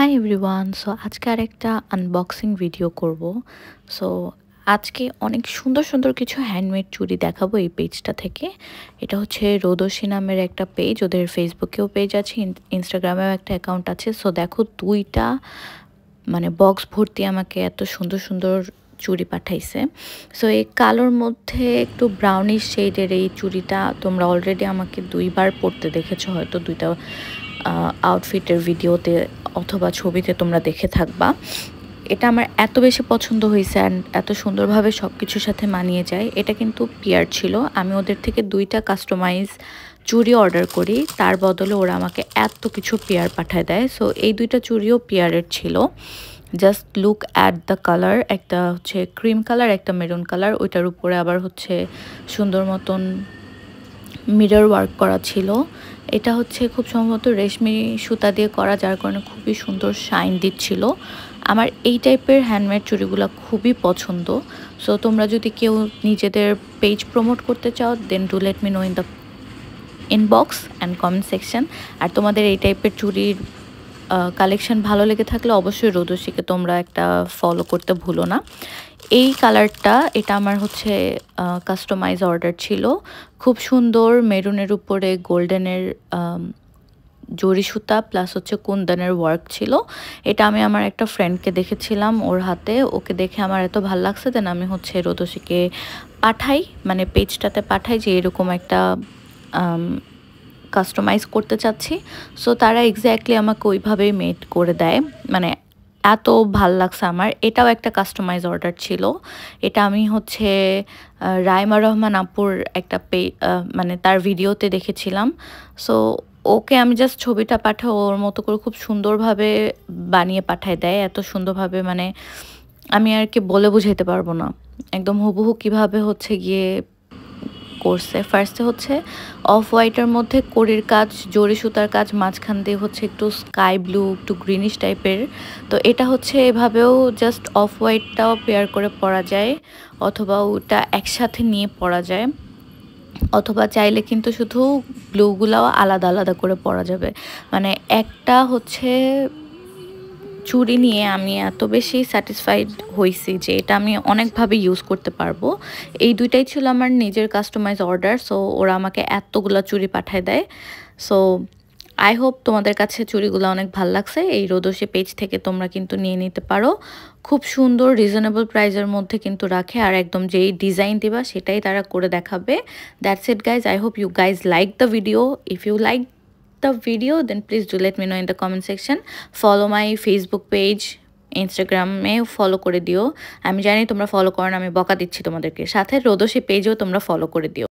Hi everyone. So আজকে আরেকটা unboxing video করব। সো আজকে অনেক সুন্দর সুন্দর কিছু হ্যান্ডমেড চুড়ি দেখাবো এই পেজটা থেকে। এটা হচ্ছে রোদসী নামের একটা পেজ, ওদের ফেসবুকেও পেজ আছে, ইনস্টাগ্রামেও একটা অ্যাকাউন্ট আছে। সো দেখো দুইটা মানে বক্স ভর্তি আমাকে এত সুন্দর সুন্দর চুড়ি পাঠাইছে। সো এই কালোর মধ্যে একটু ব্রাউনিশ শেডের এই চুড়িটা তোমরা অলরেডি আমাকে দুইবার পরতে দেখেছো, হয়তো দুইটা আউটফিটের ভিডিওতে অথবা ছবিতে তোমরা দেখে থাকবা। এটা আমার এত বেশি পছন্দ হয়েছে অ্যান্ড এত সুন্দরভাবে সব কিছুর সাথে মানিয়ে যায়। এটা কিন্তু পিয়ার ছিল, আমি ওদের থেকে দুইটা কাস্টমাইজ চুড়ি অর্ডার করি, তার বদলে ওরা আমাকে এত কিছু পেয়ার পাঠায় দেয়। সো এই দুইটা চুড়িও পেয়ারের ছিল। Just look at the colour, একটা হচ্ছে ক্রিম কালার, একটা মেরুন কালার, ওইটার উপরে আবার হচ্ছে সুন্দর মতন মিরর ওয়ার্ক করা ছিল। এটা হচ্ছে খুব সম্ভবত রেশমি সুতা দিয়ে করা, যার কারণে খুবই সুন্দর শাইন দিচ্ছিল। আমার এই টাইপের হ্যান্ডমেড চুড়িগুলো খুবই পছন্দ। সো তোমরা যদি কেউ নিজেদের পেজ প্রমোট করতে চাও, then do let me know in the inbox and comment section. আর তোমাদের এই টাইপের চুড়ির কালেকশন ভালো লেগে থাকলে অবশ্যই রোদসীকে তোমরা একটা ফলো করতে ভুলো না। এই কালারটা, এটা আমার হচ্ছে কাস্টমাইজ অর্ডার ছিল। খুব সুন্দর মেরুনের উপরে গোল্ডেনের জরি সুতা প্লাস হচ্ছে কুন্দনের ওয়ার্ক ছিল। এটা আমি আমার একটা ফ্রেন্ডকে দেখেছিলাম ওর হাতে, ওকে দেখে আমার এত ভালো লাগছে, দেন আমি হচ্ছে রোদসীকে পাঠাই, মানে পেজটাতে পাঠাই যে এরকম একটা কাস্টমাইজ করতে চাচ্ছি। সো তারা এক্স্যাক্টলি আমাকে ওইভাবেই মেড করে দেয়, মানে এত ভাল লাগছে আমার। এটাও একটা কাস্টমাইজ অর্ডার ছিল। এটা আমি হচ্ছে রাইমা রহমান আপুর একটা মানে তার ভিডিওতে দেখেছিলাম। সো ওকে আমি জাস্ট ছবিটা পাঠাই, ওর মতো করে খুব সুন্দরভাবে বানিয়ে পাঠায় দেয়, এত সুন্দরভাবে, মানে আমি আর কি বলে বুঝাইতে পারবো না একদম হুবহু কীভাবে হচ্ছে গিয়ে করছে। ফার্স্টে হচ্ছে অফ হোয়াইটের মধ্যে কড়ির কাজ, জরি সুতার কাজ, মাঝখান দিয়ে হচ্ছে একটু স্কাই ব্লু, একটু গ্রিনিশ টাইপের। তো এটা হচ্ছে এভাবেও জাস্ট অফ হোয়াইটটাও পেয়ার করে পরা যায়, অথবা ওটা একসাথে নিয়ে পরা যায়, অথবা চাইলে কিন্তু শুধু ব্লুগুলাও আলাদা আলাদা করে পরা যাবে। মানে একটা হচ্ছে চুড়ি নিয়ে আমি এত বেশি স্যাটিসফাইড হয়েছি যে এটা আমি অনেকভাবে ইউজ করতে পারবো। এই দুইটাই ছিল আমার নিজের কাস্টমাইজ অর্ডার। সো ওরা আমাকে এতগুলো চুড়ি পাঠায় দেয়। সো আই হোপ তোমাদের কাছে চুড়িগুলো অনেক ভালো লাগছে। এই রোদসী পেজ থেকে তোমরা কিন্তু নিয়ে নিতে পারো, খুব সুন্দর রিজনেবল প্রাইসের মধ্যে কিন্তু রাখে, আর একদম যেই ডিজাইন দিবা সেটাই তারা করে দেখাবে। That's it guys, I hope you guys like the video. If you like the video, then please do let me know in the comment section. Follow my Facebook page, ইনস্টাগ্রামে ফলো করে দিও। আমি জানি তোমরা ফলো করো না, আমি বকা দিচ্ছি তোমাদেরকে। সাথে রোদসী পেজেও তোমরা ফলো করে দিও।